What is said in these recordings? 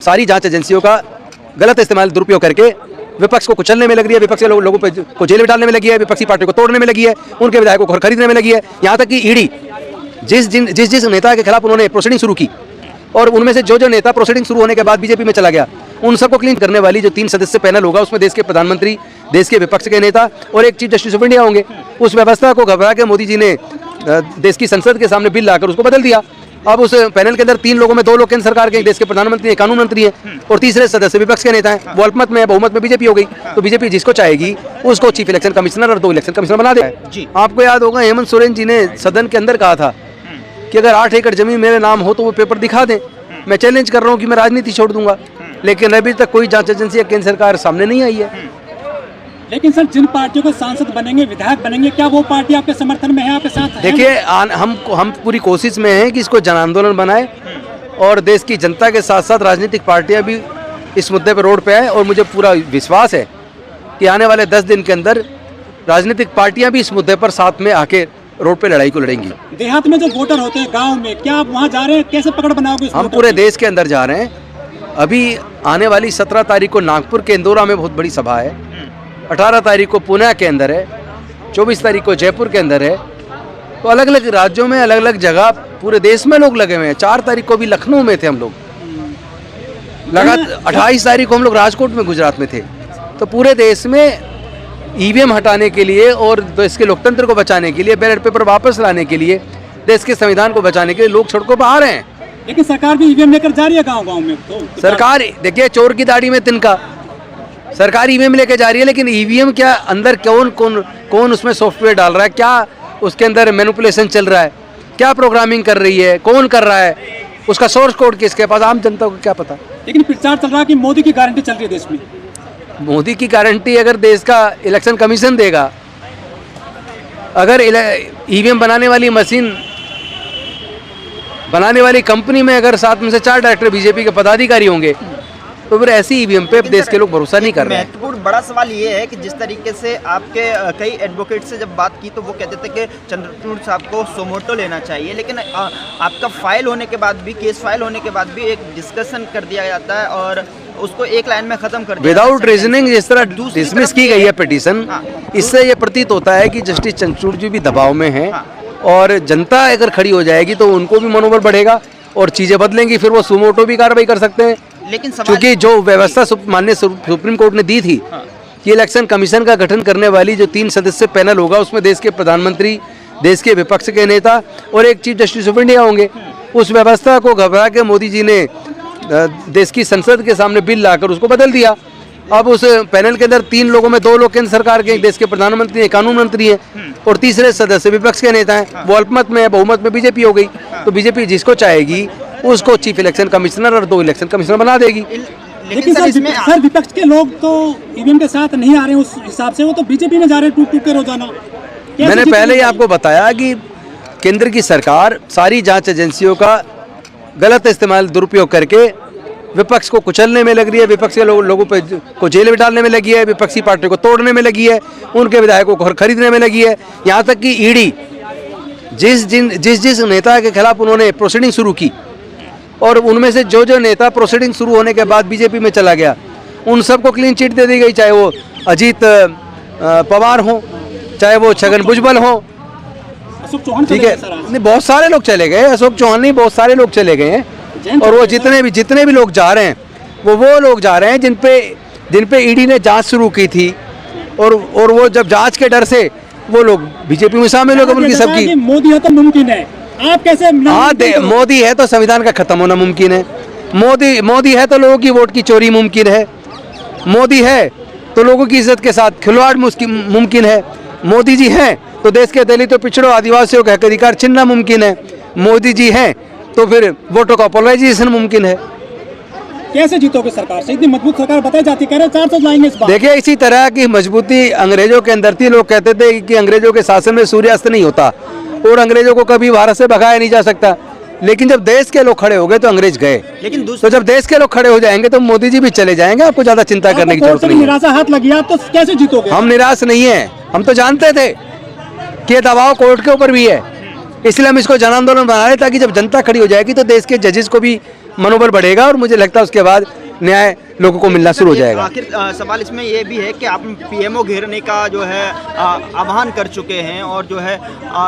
सारी जांच एजेंसियों का गलत इस्तेमाल दुरुपयोग करके विपक्ष को कुचलने में लग रही है, विपक्ष के लोगों को जेल में डालने में लगी है, विपक्षी पार्टी को तोड़ने में लगी है, उनके विधायकों को खरीदने में लगी है। यहाँ तक कि ईडी जिस नेता के खिलाफ उन्होंने प्रोसीडिंग शुरू की और उनमें से जो नेता प्रोसीडिंग शुरू होने के बाद बीजेपी में चला गया, उन सबको क्लीन करने वाली जो 3 सदस्य पैनल होगा, उसमें देश के प्रधानमंत्री, देश के विपक्ष के नेता और एक चीफ जस्टिस ऑफ इंडिया होंगे। उस व्यवस्था को घबरा के मोदी जी ने देश की संसद के सामने बिल लाकर उसको बदल दिया। अब उस पैनल के अंदर 3 लोगों में 2 लोग केंद्र सरकार के, देश के प्रधानमंत्री हैं, कानून मंत्री हैं और तीसरे सदस्य विपक्ष के नेता हैं। वो अल्पमत में है, बहुमत में बीजेपी हो गई। तो बीजेपी जिसको चाहेगी उसको चीफ इलेक्शन कमिश्नर और 2 इलेक्शन कमिश्नर बना दे। आपको याद होगा हेमंत सोरेन जी ने सदन के अंदर कहा था कि अगर 8 एकड़ जमीन मेरे नाम हो तो वो पेपर दिखा दें, मैं चैलेंज कर रहा हूँ कि मैं राजनीति छोड़ दूंगा। लेकिन अभी तक कोई जांच एजेंसी या केंद्र सरकार सामने नहीं आई है। लेकिन सर, जिन पार्टियों को सांसद बनेंगे, विधायक बनेंगे, क्या वो पार्टी आपके समर्थन में है, आपके साथ है? देखिए, हम पूरी कोशिश में हैं कि इसको जन आंदोलन बनाए और देश की जनता के साथ साथ राजनीतिक पार्टियां भी इस मुद्दे पर रोड पे आए। और मुझे पूरा विश्वास है कि आने वाले 10 दिन के अंदर राजनीतिक पार्टियां भी इस मुद्दे पर साथ में आके रोड पे लड़ाई को लड़ेंगी। देहात में जो वोटर होते हैं, गाँव में, क्या आप वहाँ जा रहे हैं? कैसे पकड़ बनाओगे? हम पूरे देश के अंदर जा रहे हैं। अभी आने वाली 17 तारीख को नागपुर के इंदौरा में बहुत बड़ी सभा है, 18 तारीख को पुणे के अंदर है, 24 तारीख को जयपुर के अंदर है। तो अलग अलग राज्यों में अलग अलग जगह पूरे देश में लोग लगे हुए हैं। 4 तारीख को भी लखनऊ में थे हम लोग, लगातार 28 तारीख को हम लोग राजकोट में, गुजरात में थे। तो पूरे देश में ईवीएम हटाने के लिए और देश के लोकतंत्र को बचाने के लिए, बैलेट पेपर वापस लाने के लिए, देश के संविधान को बचाने के लिए लोग सड़कों पर आ रहे हैं। लेकिन सरकार भी ईवीएम लेकर जा रही है गाँव-गाँव में। तो सरकार, देखिए, चोर की दाढ़ी में तिनका। सरकार ईवीएम लेके जा रही है, लेकिन ईवीएम क्या अंदर कौन उसमें सॉफ्टवेयर डाल रहा है, क्या उसके अंदर मैनिपुलेशन चल रहा है, क्या प्रोग्रामिंग कर रही है, कौन कर रहा है, उसका सोर्स कोड किसके पास, आम जनता को क्या पता। लेकिन प्रचार चल रहा है कि मोदी की गारंटी चल रही है देश में। मोदी की गारंटी अगर देश का इलेक्शन कमीशन देगा, अगर ईवीएम बनाने वाली मशीन बनाने वाली कंपनी में अगर 7 में से 4 डायरेक्टर बीजेपी के पदाधिकारी होंगे, तो फिर ऐसी ईवीएम पे देश के लोग भरोसा नहीं कर रहे हैं। महत्वपूर्ण बड़ा सवाल ये है कि जिस तरीके से आपके कई एडवोकेट से जब बात की तो वो कहते थे कि चंद्रचूड़ साहब को सोमोटो लेना चाहिए, लेकिन आपका फाइल होने के बाद भी, केस फाइल होने के बाद भी एक डिस्कशन कर दिया जाता है और उसको एक लाइन में खत्म कर दिया विदाउट रीजनिंग जिस तरह डिसमिस की गई है पिटीशन, इससे ये प्रतीत होता है कि जस्टिस चंद्रचूड़ जी भी दबाव में हैं और जनता अगर खड़ी हो जाएगी तो उनको भी मनोबल बढ़ेगा और चीजें बदलेंगी, फिर वो सुमोटो भी कार्रवाई कर सकते हैं। लेकिन क्योंकि जो व्यवस्था माननीय सुप्रीम कोर्ट ने दी थी कि इलेक्शन कमीशन का गठन करने वाली जो 3 सदस्य पैनल होगा, उसमें देश के प्रधानमंत्री, देश के विपक्ष के नेता और एक चीफ जस्टिस ऑफ इंडिया होंगे। उस व्यवस्था को घबरा के मोदी जी ने देश की संसद के सामने बिल लाकर उसको बदल दिया। अब उस पैनल के अंदर 3 लोगों में 2 लोग केंद्र सरकार के, देश के प्रधानमंत्री हैं, कानून मंत्री हैं और तीसरे सदस्य विपक्ष के नेता हैं। वो अल्पमत में है, बहुमत में बीजेपी हो गई। तो बीजेपी जिसको चाहेगी उसको चीफ इलेक्शन कमिश्नर और 2 इलेक्शन कमिश्नर बना देगी। लेकिन सर, विपक्ष के लोग तो ईवीएम के साथ नहीं आ रहे हैं उस हिसाब से, वो तो बीजेपी में जा रहे हैं टूट के रोजाना। मैंने पहले ही आपको बताया कि केंद्र की सरकार सारी जांच एजेंसियों का गलत इस्तेमाल दुरुपयोग करके विपक्ष को कुचलने में लग रही है, विपक्ष के लोगों को जेल में डालने में लगी है, विपक्षी पार्टी को तोड़ने में लगी है, उनके विधायकों को खरीदने में लगी है। यहाँ तक कि ईडी जिस नेता के खिलाफ उन्होंने प्रोसीडिंग शुरू की और उनमें से जो नेता प्रोसीडिंग शुरू होने के बाद बीजेपी में चला गया, उन सबको क्लीन चिट दे दी गई, चाहे वो अजीत पवार हो, चाहे वो छगन भुजबल हो। अशोक चौहान, ठीक है, नहीं, बहुत सारे लोग चले गए। अशोक चौहान नहीं, बहुत सारे लोग चले गए हैं। और वो जितने भी लोग जा रहे हैं, वो लोग जा रहे हैं जिन पे ईडी ने जांच शुरू की थी और वो जब जांच के डर से वो लोग बीजेपी में शामिल हो गए। उनकी सबकी मोदी है तो मुमकिन है, आप कैसे? हाँ, मोदी है तो संविधान का खत्म होना मुमकिन है। मोदी है तो लोगों की वोट की चोरी मुमकिन है। मोदी है तो लोगों की इज्जत के साथ खिलवाड़ मुमकिन है। मोदी जी हैं तो देश के दलितों, पिछड़ों, आदिवासियों का हक अधिकार छीनना मुमकिन है। मोदी जी हैं तो फिर वोटों का पोलराइजेशन मुमकिन है। कैसे जीतोगे सरकार से? इतनी मजबूत सरकार बताई जाती, कह रहे 400 लाएंगे इस बार। देखिए, इसी तरह की मजबूती अंग्रेजों के अंदर थी। लोग कहते थे कि अंग्रेजों के शासन में सूर्यास्त नहीं होता और अंग्रेजों को कभी भारत से भगाया नहीं जा सकता। लेकिन जब देश के लोग खड़े हो गए तो अंग्रेज गए। लेकिन तो जब देश के लोग खड़े हो जाएंगे तो मोदी जी भी चले जाएंगे। आपको ज्यादा चिंता करने की जरूरत नहीं है। निराशा हाथ लगी, आप तो कैसे जीतोगे? हम निराश नहीं है, हम तो जानते थे कि दबाव कोर्ट के ऊपर भी है, इसलिए हम इसको जन आंदोलन बना रहे ताकि जब जनता खड़ी हो जाएगी तो देश के जजेस को भी मनोबल बढ़ेगा और मुझे लगता है उसके बाद न्याय लोगों को मिलना शुरू हो जाएगा। आखिर सवाल इसमें ये भी है कि आप पीएमओ घेरने का जो है आह्वान कर चुके हैं और जो है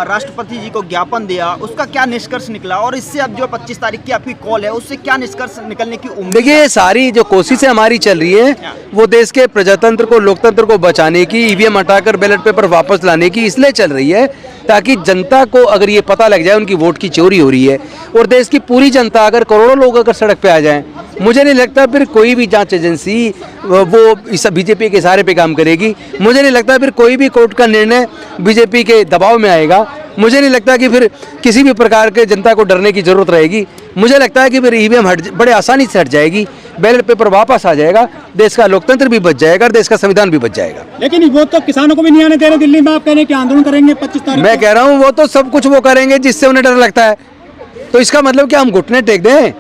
राष्ट्रपति जी को ज्ञापन दिया, उसका क्या निष्कर्ष निकला और इससे अब जो 25 तारीख की आपकी कॉल है उससे क्या निष्कर्ष निकलने की उम्मीद? देखिए, ये सारी जो कोशिशें हमारी चल रही है वो देश के प्रजातंत्र को, लोकतंत्र को बचाने की, ईवीएम हटाकर बैलेट पेपर वापस लाने की इसलिए चल रही है ताकि जनता को अगर ये पता लग जाए उनकी वोट की चोरी हो रही है और देश की पूरी जनता, अगर करोड़ों लोग अगर सड़क पे आ जाएं, मुझे नहीं लगता फिर कोई भी जांच एजेंसी वो इस बीजेपी के इशारे पे काम करेगी। मुझे नहीं लगता फिर कोई भी कोर्ट का निर्णय बीजेपी के दबाव में आएगा। मुझे नहीं लगता कि फिर किसी भी प्रकार के जनता को डरने की जरूरत रहेगी। मुझे लगता है कि फिर ईवीएम बड़े आसानी से हट जाएगी, बैलेट पेपर वापस आ जाएगा, देश का लोकतंत्र भी बच जाएगा और देश का संविधान भी बच जाएगा। लेकिन वो तो किसानों को भी नहीं आने दे रहे दिल्ली में, आप कह रहे हैं कि आंदोलन करेंगे 25 तारीख मैं कह रहा हूँ वो तो सब कुछ वो करेंगे जिससे उन्हें डर लगता है। तो इसका मतलब क्या हम घुटने टेक दें?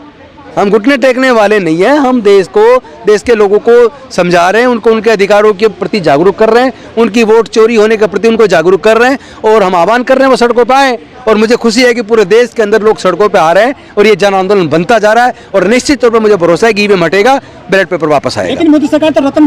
हम घुटने टेकने वाले नहीं हैं। हम देश को, देश के लोगों को समझा रहे हैं, उनको उनके अधिकारों के प्रति जागरूक कर रहे हैं, उनकी वोट चोरी होने के प्रति उनको जागरूक कर रहे हैं और हम आह्वान कर रहे हैं वो सड़कों पर आए। और मुझे खुशी है कि पूरे देश के अंदर लोग सड़कों पे आ रहे हैं और ये जन आंदोलन बनता जा रहा है और निश्चित तौर पर मुझे भरोसा है कि ईवीएम हटेगा, बैलेट पेपर वापस आएगा। लेकिन मोदी सरकार तो रतन